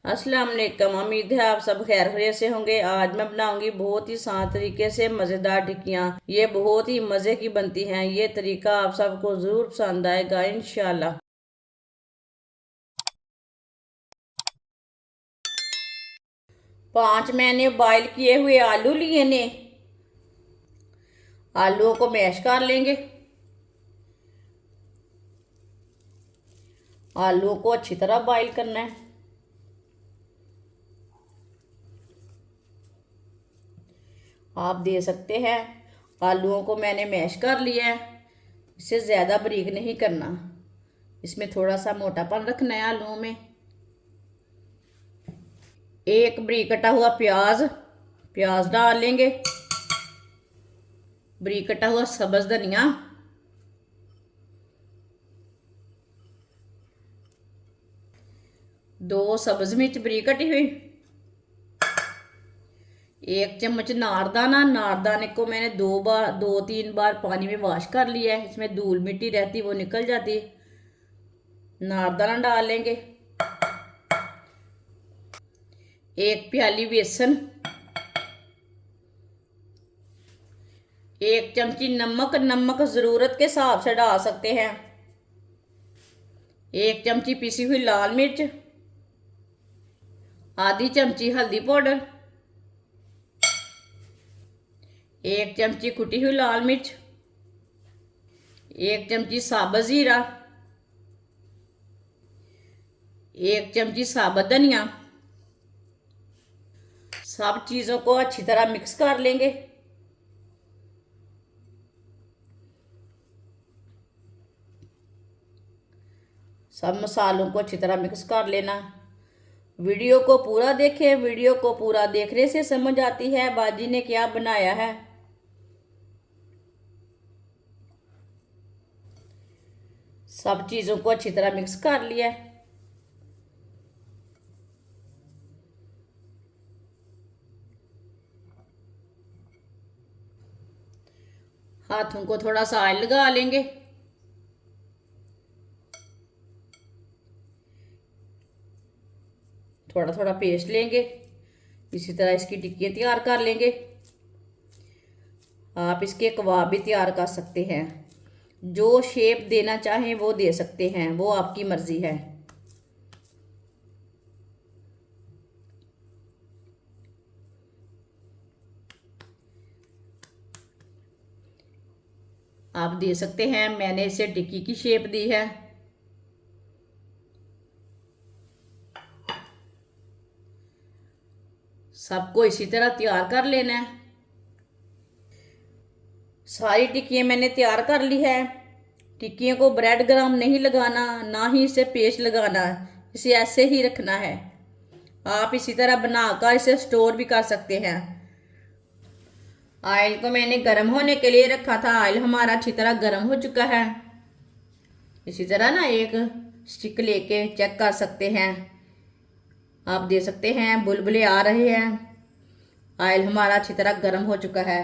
अस्सलाम वालेकुम। उम्मीद है आप सब खैर खैरियत से होंगे। आज मैं बनाऊंगी बहुत ही आसान तरीके से मज़ेदार टिक्कियाँ। ये बहुत ही मज़े की बनती हैं। ये तरीका आप सबको ज़रूर पसंद आएगा इंशाल्लाह। 5 मैंने बॉयल किए हुए आलू लिए ने। आलूओं को मैश कर लेंगे। आलूओं को अच्छी तरह बॉयल करना है। आप दे सकते हैं। आलूओं को मैंने मैश कर लिया है। इसे ज़्यादा बारीक नहीं करना। इसमें थोड़ा सा मोटापन रखना है आलूओं में। एक बारीक कटा हुआ प्याज प्याज डाल लेंगे। बारीक कटा हुआ सब्ज धनिया, 2 सब्ज मिर्च बारीक कटी हुई, 1 चम्मच नारदाना। नारदाने को मैंने 2-3 बार पानी में वॉश कर लिया है। इसमें धूल मिट्टी रहती वो निकल जाती है। नारदाना डाल लेंगे। 1 प्याली बेसन, 1 चमची नमक। नमक ज़रूरत के हिसाब से डाल सकते हैं। 1 चमची पिसी हुई लाल मिर्च, आधी चमची हल्दी पाउडर, 1 चमची कुटी हुई लाल मिर्च, 1 चमची साबुत जीरा, 1 चमची साबुत धनिया। सब चीज़ों को अच्छी तरह मिक्स कर लेंगे। सब मसालों को अच्छी तरह मिक्स कर लेना। वीडियो को पूरा देखें। वीडियो को पूरा देखने से समझ आती है बाजी ने क्या बनाया है। सब चीज़ों को अच्छी तरह मिक्स कर लिया है। हाथों को थोड़ा सा ऑयल लगा लेंगे। थोड़ा थोड़ा पेस्ट लेंगे। इसी तरह इसकी टिक्कियाँ तैयार कर लेंगे। आप इसके कबाब भी तैयार कर सकते हैं। जो शेप देना चाहें वो दे सकते हैं, वो आपकी मर्ज़ी है। आप दे सकते हैं। मैंने इसे टिक्की की शेप दी है। सबको इसी तरह तैयार कर लेना है। सारी टिक्कियाँ मैंने तैयार कर ली है। टिक्कियों को ब्रेड गरम नहीं लगाना, ना ही इसे पेस्ट लगाना। इसे ऐसे ही रखना है। आप इसी तरह बनाकर इसे स्टोर भी कर सकते हैं। ऑयल को मैंने गर्म होने के लिए रखा था। ऑयल हमारा अच्छी तरह गर्म हो चुका है। इसी तरह ना एक स्टिक लेके चेक कर सकते हैं। आप दे सकते हैं बुलबुले आ रहे हैं। ऑयल हमारा अच्छी तरह गर्म हो चुका है।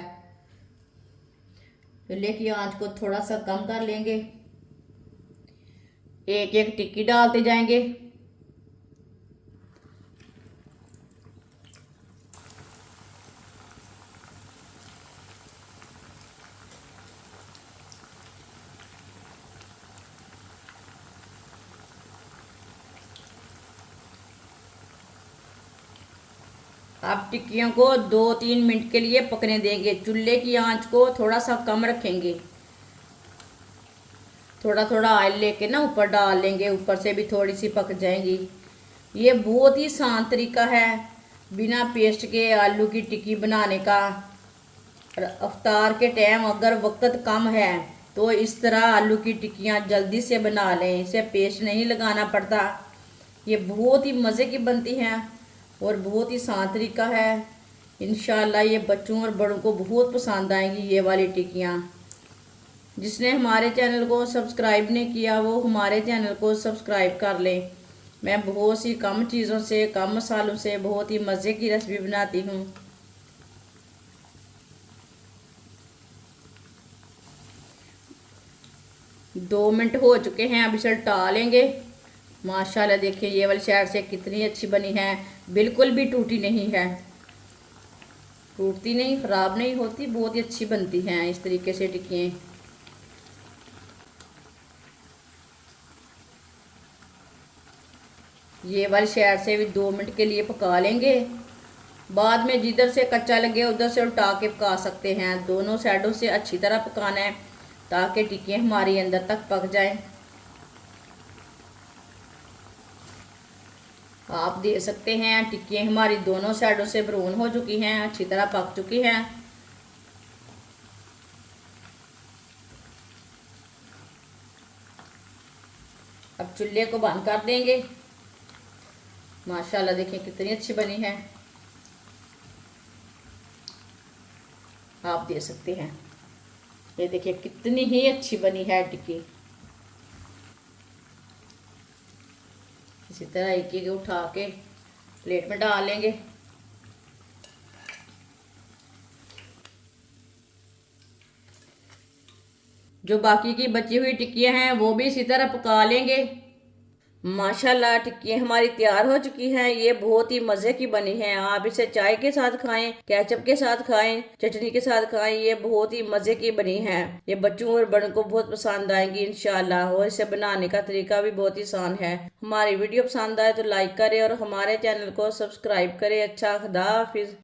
चूल्हे की आंच को थोड़ा सा कम कर लेंगे। एक एक टिक्की डालते जाएंगे। आप टिक्कियों को 2-3 मिनट के लिए पकने देंगे। चूल्हे की आंच को थोड़ा सा कम रखेंगे। थोड़ा थोड़ा ऑयल लेके ना ऊपर डाल लेंगे। ऊपर से भी थोड़ी सी पक जाएंगी। ये बहुत ही आसान तरीका है बिना पेस्ट के आलू की टिक्की बनाने का। और अफ्तार के टाइम अगर वक्त कम है तो इस तरह आलू की टिक्कियाँ जल्दी से बना लें। इसे पेस्ट नहीं लगाना पड़ता। ये बहुत ही मज़े की बनती हैं और बहुत ही आसान तरीका है। इंशाल्लाह ये बच्चों और बड़ों को बहुत पसंद आएंगी ये वाली टिक्कियाँ। जिसने हमारे चैनल को सब्सक्राइब नहीं किया वो हमारे चैनल को सब्सक्राइब कर लें। मैं बहुत सी कम चीज़ों से, कम मसालों से बहुत ही मज़े की रेसिपी बनाती हूँ। दो मिनट हो चुके हैं। अब इसे टालेंगे। माशाल्लाह देखिए ये वाली साइड से कितनी अच्छी बनी है, बिल्कुल भी टूटी नहीं है, टूटती नहीं, ख़राब नहीं होती, बहुत ही अच्छी बनती हैं इस तरीके से टिक्कियाँ। ये वाली साइड से भी 2 मिनट के लिए पका लेंगे। बाद में जिधर से कच्चा लगे उधर से उल्टा के पका सकते हैं। दोनों साइडों से अच्छी तरह पकाना है ताकि टिक्कियाँ हमारी अंदर तक पक जाएं। आप देख सकते हैं टिक्कियाँ हमारी दोनों साइडों से ब्राउन हो चुकी हैं, अच्छी तरह पक चुकी हैं। अब चूल्हे को बंद कर देंगे। माशाल्लाह देखिए कितनी अच्छी बनी है, आप देख सकते हैं। ये देखिए कितनी ही अच्छी बनी है टिक्की। इसी तरह एक एक उठा के प्लेट में डाल लेंगे। जो बाकी की बची हुई टिक्कियां हैं वो भी इसी तरह पका लेंगे। माशाल्लाह टिक्कियाँ हमारी तैयार हो चुकी हैं। ये बहुत ही मज़े की बनी है। आप इसे चाय के साथ खाएं, केचप के साथ खाएं, चटनी के साथ खाएं, ये बहुत ही मज़े की बनी है। ये बच्चों और बड़ों को बहुत पसंद आएंगी इंशाल्लाह। और इसे बनाने का तरीका भी बहुत ही आसान है। हमारी वीडियो पसंद आए तो लाइक करें और हमारे चैनल को सब्सक्राइब करें। अच्छा, खुदा हाफिज़।